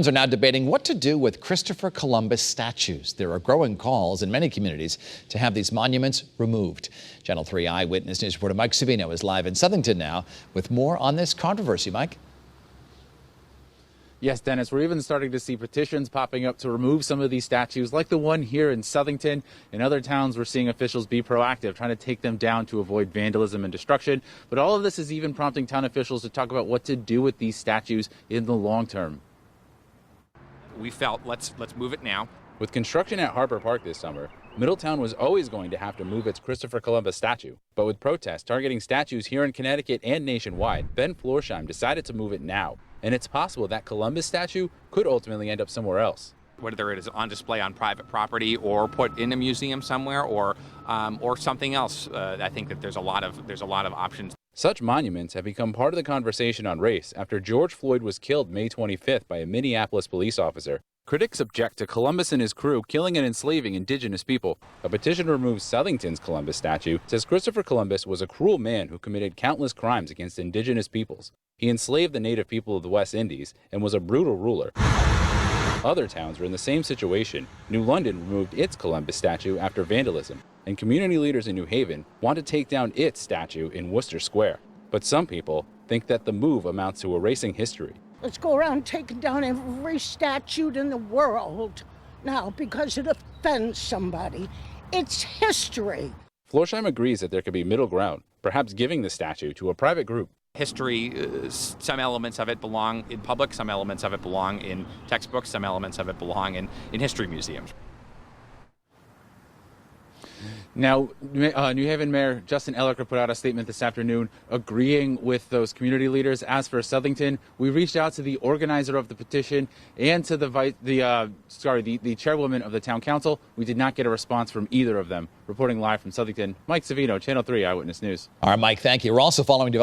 Are now debating what to do with Christopher Columbus statues. There are growing calls in many communities to have these monuments removed. Channel 3 Eyewitness News reporter Mike Savino is live in Southington now with more on this controversy. Mike? Yes, Dennis, we're even starting to see petitions popping up to remove some of these statues, like the one here in Southington. In other towns, we're seeing officials be proactive, trying to take them down to avoid vandalism and destruction. But all of this is even prompting town officials to talk about what to do with these statues in the long term. We felt let's move it now. With construction at Harbor Park this summer, Middletown was always going to have to move its Christopher Columbus statue. But with protests targeting statues here in Connecticut and nationwide, Ben Florsheim decided to move it now. And it's possible that Columbus statue could ultimately end up somewhere else. Whether it is on display on private property or put in a museum somewhere or something else, I think that there's a lot of options. Such monuments have become part of the conversation on race after George Floyd was killed May 25th by a Minneapolis police officer. Critics object to Columbus and his crew killing and enslaving indigenous people. A petition to remove Southington's Columbus statue says Christopher Columbus was a cruel man who committed countless crimes against indigenous peoples. He enslaved the native people of the West Indies and was a brutal ruler. Other towns were in the same situation. New London removed its Columbus statue after vandalism, and community leaders in New Haven want to take down its statue in Worcester Square. But some people think that the move amounts to erasing history. Let's go around taking down every statue in the world now because it offends somebody. It's history. Florsheim agrees that there could be middle ground, perhaps giving the statue to a private group. History, some elements of it belong in public, some elements of it belong in textbooks, some elements of it belong in history museums. Now, New Haven Mayor Justin Ellicker put out a statement this afternoon agreeing with those community leaders. As for Southington, we reached out to the organizer of the petition and to the chairwoman of the town council. We did not get a response from either of them. Reporting live from Southington, Mike Savino, Channel 3 Eyewitness News. All right, Mike, thank you. We're also following developments.